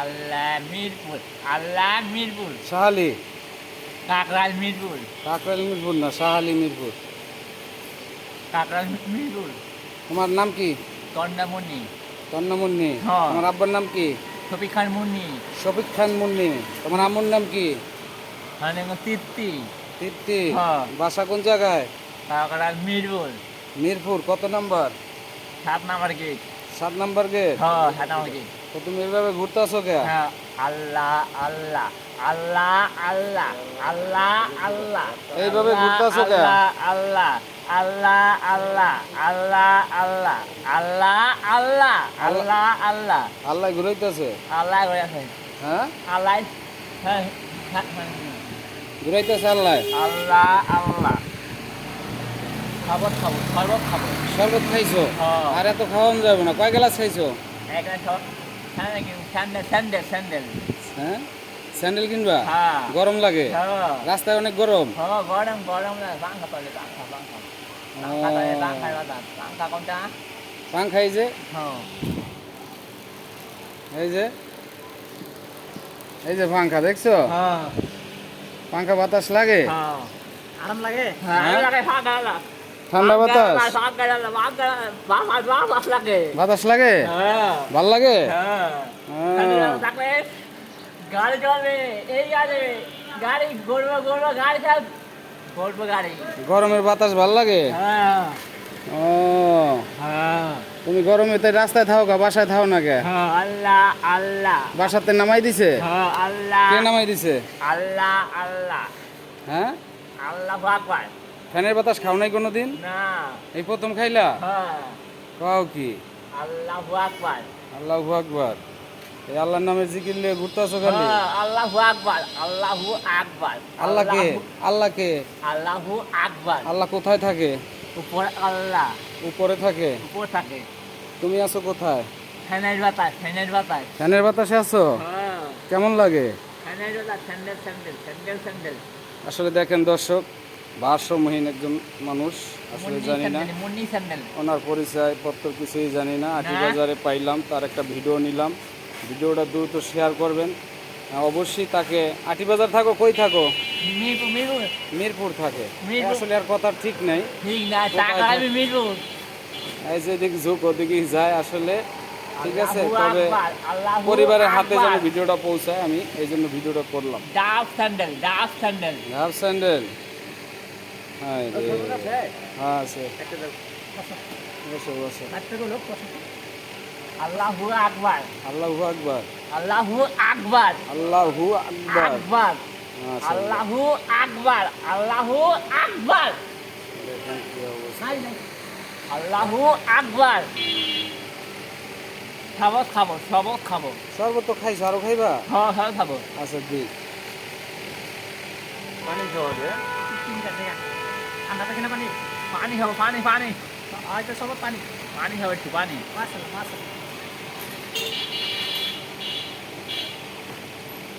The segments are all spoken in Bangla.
আল্লাহ মিরপুর, আল্লাহ মিরপুর, শাহালি। কাকরাইল মিরপুর, কাকরাইল মিরপুর না, শাহালি মিরপুর। কাকরাইল মিরপুর, তোমার নাম কি? তন্ডা মুন্নি, তন্না মুন্নি। হ্যাঁ। তোমার আব্বার নাম কি? শফিক খান মুন্নি, শফিক খান মুন্নি। তোমার আম্মুর নাম কি? মানে তৃপ্তি, তৃপ্তি। হ্যাঁ। বাসা কোন জায়গায়? কাকরাইল মিরপুর, মিরপুর কত number? 7 number gate, 7 number gate. হ্যাঁ 7 নাম্বার গেট। তো তুমি এভাবে ঘুরতে আসো কে? হ্যাঁ, আল্লাহ আল্লাহ আল্লাহ আল্লাহ আল্লাহ আল্লাহ, এইভাবে ঘুরতাছো কে? আল্লাহ আল্লাহ আল্লাহ আল্লাহ আল্লাহ আল্লাহ আল্লাহ আল্লাহ আল্লাহ আল্লাহ ঘুরাইতেছে। আল্লাহ করে আছে, হ্যাঁ, আল্লাহ, হ্যাঁ ঘুরাইতেছে আল্লাহ। আল্লাহ আল্লাহ। খাবো খাবো শরবত খাবো, শরবত খাইছো? হ্যাঁ। আর এত খাওয়ানো যাবে না। কয় গ্লাস খাইছো? একটা সব স্যান্ডেল স্যান্ডেল স্যান্ডেল, হ্যাঁ, স্যান্ডেল কিনবা? হ্যাঁ। গরম লাগে, হ্যাঁ রাস্তায় অনেক গরম। হ্যাঁ, গরম গরম না, পাংখা তলে পাংখা পাংখা পাংখা তলে পাংখা বাতাস, পাংখা কোনটা? পাংখা এই যে, হ্যাঁ এই যে, এই যে পাংখা দেখছো? হ্যাঁ পাংখা বাতাস লাগে, হ্যাঁ, আরাম লাগে, হ্যাঁ। আরাম লাগে, পাংখা লাগে, ঠান্ডা বাতাস, পাংখা লাগে, পাংখা বাতাস লাগে, বাতাস লাগে, হ্যাঁ ভাল লাগে। হ্যাঁ। হ্যাঁ। থাকলে গাড়ি চলবে, এই গাড়ি গাড়ি ঘুরবে ঘুরবে, গাড়ি চাল ঘুরবে গাড়ি, গরমের বাতাস ভাল লাগে। হ্যাঁ ও, হ্যাঁ তুমি গরমে তাই রাস্তায় থাও কা, বাসায় থাও না কে? হ্যাঁ, আল্লাহ আল্লাহ, বাসাতে নামাই দিছে? হ্যাঁ আল্লাহ, কে নামাই দিছে? আল্লাহ আল্লাহ, হ্যাঁ, আল্লাহ আকবার। ফ্যানের বাতাস খাও নাই কোনোদিন? না, এই প্রথম খাইলা? হ্যাঁ, খাও কি? আল্লাহু আকবার, আল্লাহু আকবার। এই আল্লাহর নামে জিকির লিয়ে ঘুরতেছো খালি? হ্যাঁ, আল্লাহু আকবার, আল্লাহু আকবার। আল্লাহ কে? আল্লাহ কে? আল্লাহু আকবার। আল্লাহ কোথায় থাকে? উপর আল্লাহ, উপরে থাকে। উপর থাকে। তুমি আছো কোথায়? ফ্যানের বাতাস, ফ্যানের বাতাস, ফ্যানের বাতাসে আছো? হ্যাঁ কেমন লাগে? ফ্যানের বাতাস, স্যান্ডেল স্যান্ডেল স্যান্ডেল স্যান্ডেল, আসলে দেখেন দর্শক, ভারসাম্যহীন একজন মানুষ, আসলে মুন্নি জানি না স্যান্ডেল, মুন্নি স্যান্ডেল। ওনার পরিচয় পত্র কিছুই জানি না। আটি না। বাজারে পাইলাম, তার একটা ভিডিও নিলাম। ভিডিওটা দ্রুত শেয়ার করবেন। অবশ্যই তাকে, আটি বাজার থাকো, কই থাকো? মিরপুর, মিরপুর, মিরপুর থাকে। মিরপুর। আসলে আর কথা ঠিক নাই। ঠিক না, টাকা কোথায় আমি মিরপুর। এই যে দিক ঝুঁক ওদিকেই যায় আসলে। ঠিক আছে, আল্লাহু তবে আকবার, আল্লাহু পরিবারের হাতে যেন আকবার। ভিডিওটা পৌঁছায়, আমি এই জন্য ভিডিওটা করলাম। ডাব স্যান্ডেল, ডাব স্যান্ডেল। হাফ স্যান্ডেল, হ্যাঁ রে, হ্যাঁ আছে, বসো বসো। আল্লাহু আকবার, আল্লাহু আকবার, আল্লাহু আকবার, আল্লাহু আকবার। আকবার, আচ্ছা, আল্লাহু আকবার, আল্লাহু আকবার, দেখেন কি অবস্থা। আল্লাহু আকবার। শবত খাবো, শবত খাবো, শরবত তো খাইছো, আরো খাইবা? হ্যাঁ হ্যাঁ খাবো। আচ্ছা দিক। পানি খাবো রে, ঠান্ডা থাকে না পানি, পানি খাবো, পানি পানি, হয়তো শবত পানি, পানি খাবো একটু, পানি।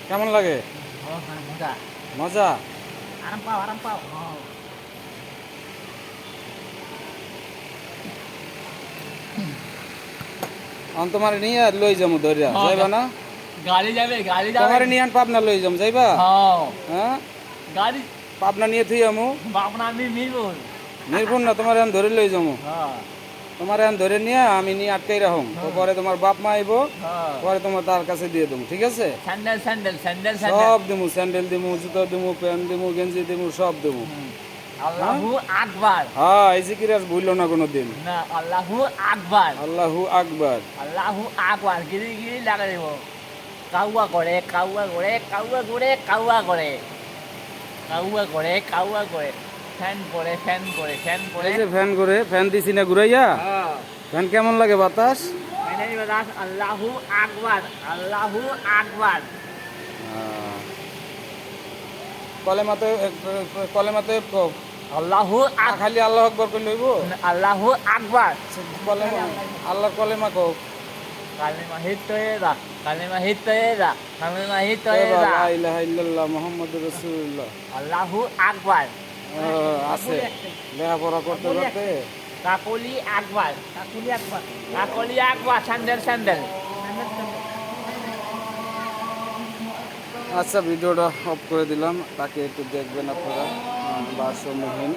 কেমন লাগে? মজা, মজা? আরাম পাও, আরাম পাও। আমি তোমার নিয়ে আর লই যাবো ধরিয়া, হ্যাঁ, যাইবা না? গাড়ি যাবে, গাড়ি যাবে। তোমার নিয়ে পাবনা লই যাবো, যাইবা? হ্যাঁ, হ্যাঁ, গাড়ি পাবনা নিয়ে থুই আমু। বাপনা আমি মিরপুর। নির্ভুল না, তোমার এখন ধরে লই যাবো। হ্যাঁ তোমার এখন ধরে নিয়ে আমি নিয়ে আটকাই রাখুম। তো পরে তোমার বাপ মা আইবো, হ্যাঁ, পরে তোমার তার কাছে দিয়ে দেবো, ঠিক আছে? Sandal sandal sandal sandal. সব দিমু, স্যান্ডেল দিমু, জুতো দিমু, প্যান্ট দিমু, গেঞ্জি দিমু, সব দিমু। আল্লাহু আকবার। হ্যাঁ, এই জিকির আর ভুললো না কোনোদিন। না, আল্লাহু আকবার, আল্লাহু আকবার। আল্লাহু আকবার। গিরি গিরি লাগাই দেব। কাউয়া করে, কাউয়া করে, কাউয়া করে, কাউয়া করে, কাউয়া করে, কাউয়া করে, ফ্যান করে, ফ্যান করে, ফ্যান করে। এই যে ফ্যান করে, ফ্যান দিছি না ঘুরাইয়া? হ্যাঁ, ফ্যান কেমন লাগে বাতাস? ফ্যানের বাতাস। আল্লাহু আকবার, আল্লাহু আকবার। কলেমাতে, কলেমাতে আল্লাহু আকবার, খালি আল্লাহ আকবর করে লইব? আল্লাহু আকবার। কলেমা, আল্লাহর কলেমা কও। কালিমা হিতয়েদা, কালিমা হিতয়েদা, কালিমা লা হিতয়েদা। ইলাহা ইল্লাল্লাহ মুহাম্মাদুর রাসূলুল্লাহ। আল্লাহু আকবার। আছে লেখাপড়া করতে করতে। কাকলি আকবার, কাকলি আকবার, কাকলি আকবার। স্যান্ডেল স্যান্ডেল, আচ্ছা ভিডিওটা অফ করে দিলাম, তাকে একটু দেখবেন আপনারা, ভারসাম্যহীন